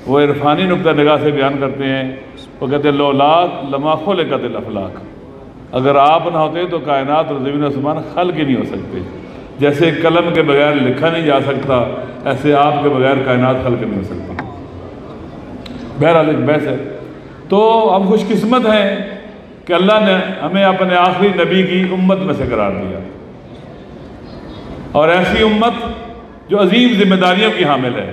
وہ عرفانی نقطہ نگاہ سے بیان کرتے ہیں، وہ کہتے ہیں لولاک لما خلقت الافلاک، اگر آپ نہ ہوتے تو کائنات اور زمین و آسمان خلق ہی نہیں ہو سکتے. جیسے قلم کے بغیر لکھا نہیں جا سکتا، ایسے آپ کے بغیر کائنات خلق نہیں ہو سکتی. بہرحال ایک بحث ہے. تو ہم خوش قسمت ہیں کہ اللہ نے ہمیں اپنے آخری نبی کی امت میں سے قرار دیا، اور ایسی امت جو عظیم ذمہ داریوں کی حامل ہے.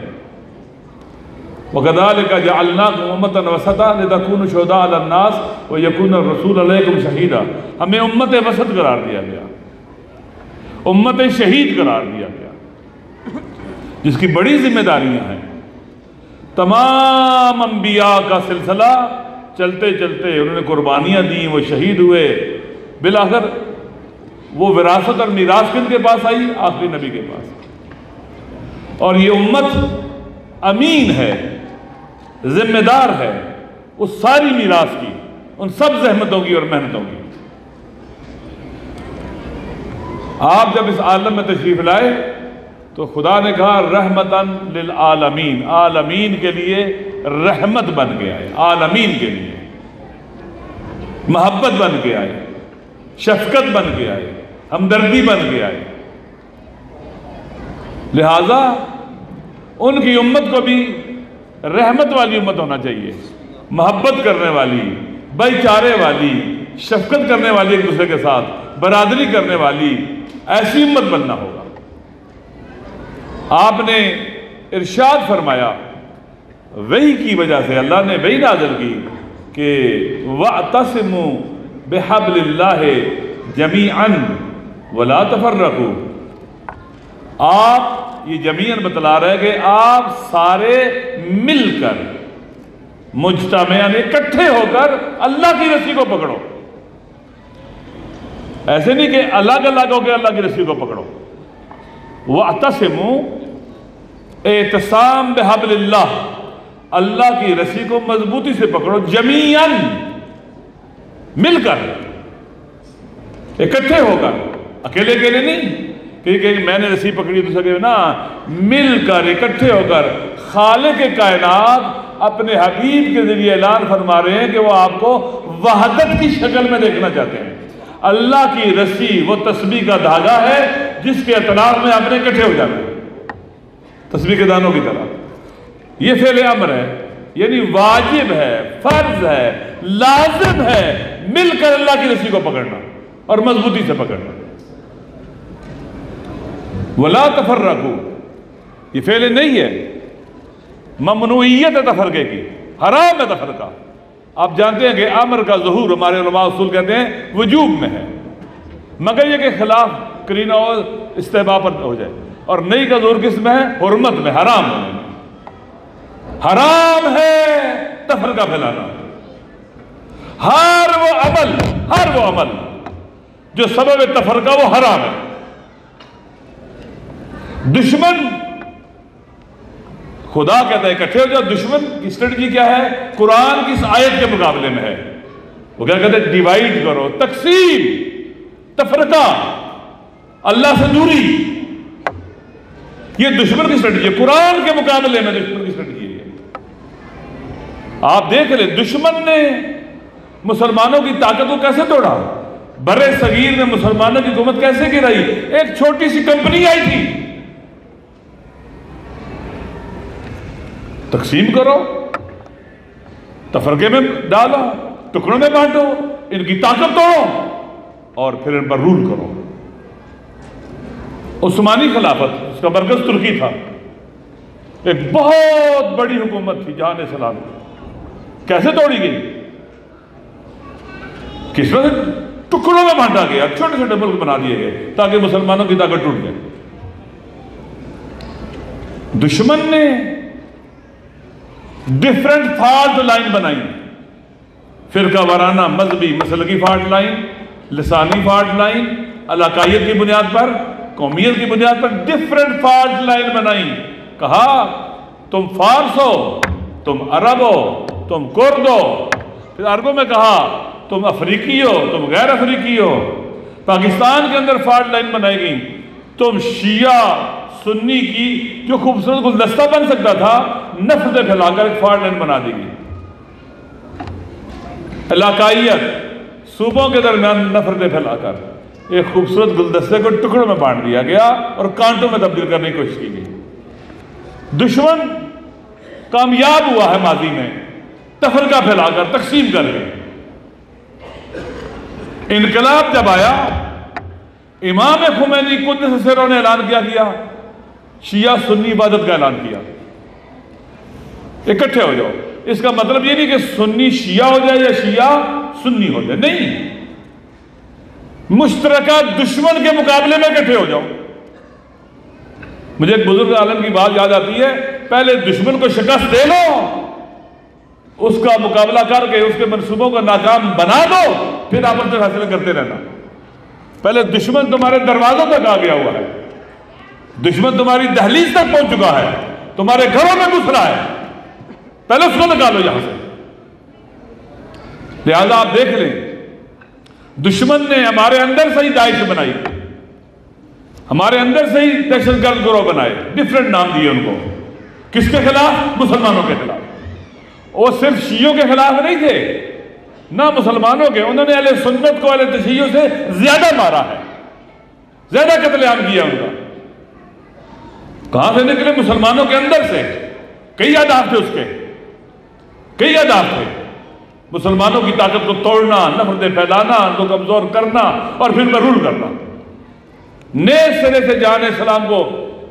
وَكَذَلِكَ جَعَلْنَاكُمْ أُمَّةً وَسَطًا لِتَكُونُوا شُهَدَاءَ عَلَى النَّاسِ وَيَكُونَ الرَّسُولُ عَلَيْكُمْ شَهِيدًا. ہمیں امت وسط قرار دیا گیا، امت شہید قرار دیا گیا، جس کی بڑی ذمہ داریاں ہیں. تمام انبیاء کا سلسلہ چلتے چلتے انہوں نے قربانیاں دیں، وہ شہید ہوئے، بالآخر وہ وراثت اور میراث کن کے پاس آئی؟ آخری نبی کے پاس. اور یہ امت امین ہے، ذمہ دار ہے اس ساری میراث کی، ان سب زحمتوں کی اور محنتوں کی. آپ جب اس عالم میں تشریف لائے تو خدا نے کہا رحمتاً للعالمین، عالمین کے لیے رحمت بن کے آئے، عالمین کے لیے محبت بن کے آئے، شفقت بن کے آئے، ہمدردی بن کے آئے. لہذا ان کی امت کو بھی رحمت والی امت ہونا چاہیے، محبت کرنے والی، بھائی چارے والی، شفقت کرنے والی، ایک دوسرے کے ساتھ برادری کرنے والی، ایسی امت بننا ہوگا. آپ نے ارشاد فرمایا، وحی کی وجہ سے اللہ نے وحی نازل کی کہ وَاعْتَصِمُوا بِحَبْلِ اللَّهِ جَمِيعًا وَلَا تَفَرَّقُوا. آپ یہ جمیعاً بتلا رہے کہ آپ سارے مل کر مجتمعاً اکٹھے ہو کر اللہ کی رسی کو پکڑو. ایسے نہیں کہ الگ الگ ہو کے اللہ کی رسی کو پکڑو. وَاعْتَصِمُوا، اعتصام بحبل اللہ، اللہ کی رسی کو مضبوطی سے پکڑو، جمیعاً مل کر، اکٹھے ہو کر، اکیلے اکیلے نہیں کہ میں نے رسی پکڑی تو سکے نا، مل کر اکٹھے ہو کر. خالق کائنات اپنے حبیب کے ذریعے اعلان فرما رہے ہیں کہ وہ آپ کو وحدت کی شکل میں دیکھنا چاہتے ہیں. اللہ کی رسی وہ تسبیح کا دھاگا ہے جس کے اطراف میں آپ نے اکٹھے ہو جانا ہے، تسبیح کے دانوں کی طرح. یہ فعل امر ہے، یعنی واجب ہے، فرض ہے، لازم ہے مل کر اللہ کی رسی کو پکڑنا اور مضبوطی سے پکڑنا. وَلَا تَفَرَّقُوا، یہ فعل نہیں ہے، ممنوعیت ہے تفرقے کی، حرام ہے تفرقہ. آپ جانتے ہیں کہ امر کا ظہور ہمارے علماء اصول کہتے ہیں وجوب میں ہے، مگر یہ کہ خلاف کرینہ اور استحباب پر ہو جائے. اور نہیں کا ظہور کس میں ہے؟ حرمت میں، حرام ہونے میں. حرام ہے تفرقہ پھیلانا. ہر وہ عمل جو سبب تفرقہ وہ حرام ہے. دشمن، خدا کہتا ہے اکٹھے ہو جاؤ. دشمن کی اسٹریٹجی کیا ہے؟ قرآن کی اس آیت کے مقابلے میں ہے. وہ کیا کہتے ہیں؟ ڈیوائیڈ کرو، تقسیم، تفرقہ، اللہ سے دوری. یہ دشمن کی اسٹریٹجی ہے. قرآن کے مقابلے میں دشمن کی اسٹریٹجی ہے. آپ دیکھ لیں دشمن نے مسلمانوں کی طاقت کو کیسے توڑا، بر صغیر میں مسلمانوں کی حکومت کیسے گرائی. ایک چھوٹی سی کمپنی آئی تھی، تقسیم کرو، تفرقے میں ڈالو، ٹکڑوں میں بانٹو، ان کی طاقت توڑو اور پھر ان پر رول کرو. عثمانی خلافت، اس کا مرکز ترکی تھا، ایک بہت بڑی حکومت تھی جہان اسلام. کیسے توڑی گئی؟ کس وجہ سے؟ ٹکڑوں میں بانٹا گیا، چھوٹے چھوٹے ملک بنا دیے گئے تاکہ مسلمانوں کی طاقت ٹوٹ جائے. دشمن نے ڈیفرنٹ فالٹ لائن بنائی، فرقہ وارانہ، مذہبی، مسلکی فالٹ لائن، لسانی فالٹ لائن، علاقائیت کی بنیاد پر، قومیت کی بنیاد پر ڈیفرنٹ فالٹ لائن بنائی. کہا تم فارس ہو، تم عرب ہو، تم کرد ہو. پھر عربوں میں کہا تم افریقی ہو، تم غیر افریقی ہو. پاکستان کے اندر فالٹ لائن بنائی گئی، تم شیعہ سنی کی جو خوبصورت گلدستہ بن سکتا تھا نفرتیں پھیلا کر ایک فالٹ لائن بنا دی گئی. علاقائیت، صوبوں کے درمیان نفرتیں پھیلا کر ایک خوبصورت گلدستے کو ٹکڑوں میں بانٹ دیا گیا اور کانٹوں میں تبدیل کرنے کی کوشش کی گئی. دشمن کامیاب ہوا ہے ماضی میں تفرقہ پھیلا کر، تقسیم کر کے. انقلاب جب آیا، امام خمینی قدس سروں نے اعلان کیا شیعہ سنی عبادت کا اعلان کیا، اکٹھے ہو جاؤ. اس کا مطلب یہ نہیں کہ سنی شیعہ ہو جائے یا شیعہ سنی ہو جائے، نہیں، مشترکہ دشمن کے مقابلے میں اکٹھے ہو جاؤ. مجھے ایک بزرگ عالم کی بات یاد آتی ہے، پہلے دشمن کو شکست دے لو، اس کا مقابلہ کر کے اس کے منصوبوں کو ناکام بنا دو، پھر آپس میں فیصلے کرتے رہنا. پہلے دشمن تمہارے دروازوں تک آ گیا ہوا ہے، دشمن تمہاری دہلیز تک پہنچ چکا ہے، تمہارے گھروں میں گھس رہا ہے، پہلے اس کو نکالو یہاں سے. لہذا آپ دیکھ لیں، دشمن نے ہمارے اندر سے ہی داعش بنائی، ہمارے اندر سے ہی دہشت گرد گروہ بنائے، ڈیفرنٹ نام دیے ان کو. کس کے خلاف؟ مسلمانوں کے خلاف. وہ صرف شیعوں کے خلاف نہیں تھے، نہ مسلمانوں کے. انہوں نے اہل سنت کو اہل تشیع سے زیادہ مارا ہے، زیادہ قتل عام کیا ان کا. کہاں سے نکلے؟ مسلمانوں کے اندر سے. کئی اہداف تھے اس کے، کئی اہداف تھے. مسلمانوں کی طاقت کو توڑنا، نفرتیں پھیلانا، ان کو کمزور کرنا اور پھر مرول کرنا. نئے سرے سے جہان اسلام کو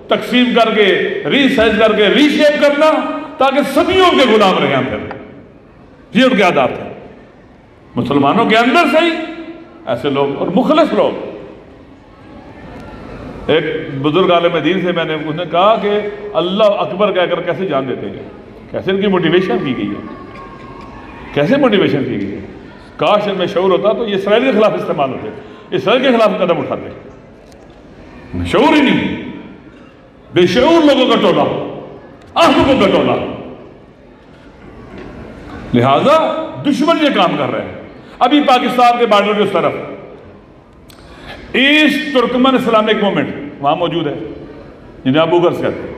تقسیم کر کے، ری سائز کر کے، ری شیپ کرنا تاکہ صدیوں کے غلام رہیں ہم پھر. یہ ان کے اہداف تھے. مسلمانوں کے اندر سے ہی ایسے لوگ اور مخلص لوگ. ایک بزرگ عالم دین سے میں نے انہیں کہا کہ اللہ اکبر کہہ کر کیسے جان دیتے ہیں، کیسے ان کی موٹیویشن کی گئی ہے، کیسے موٹیویشن کی گئی ہے. کاش ان میں شعور ہوتا تو یہ اسرائیل کے خلاف استعمال ہوتے، اسرائیل کے خلاف قدم اٹھاتے. شعور ہی نہیں، بے شعور لوگوں کا ٹولہ، احمقوں کا ٹولہ. لہذا دشمن یہ کام کر رہے ہیں. ابھی پاکستان کے بارڈر کے اس طرف ایسٹ ترکمن اسلامک مومنٹ وہاں موجود ہے، جنہیں ابو غرض کہتے ہیں.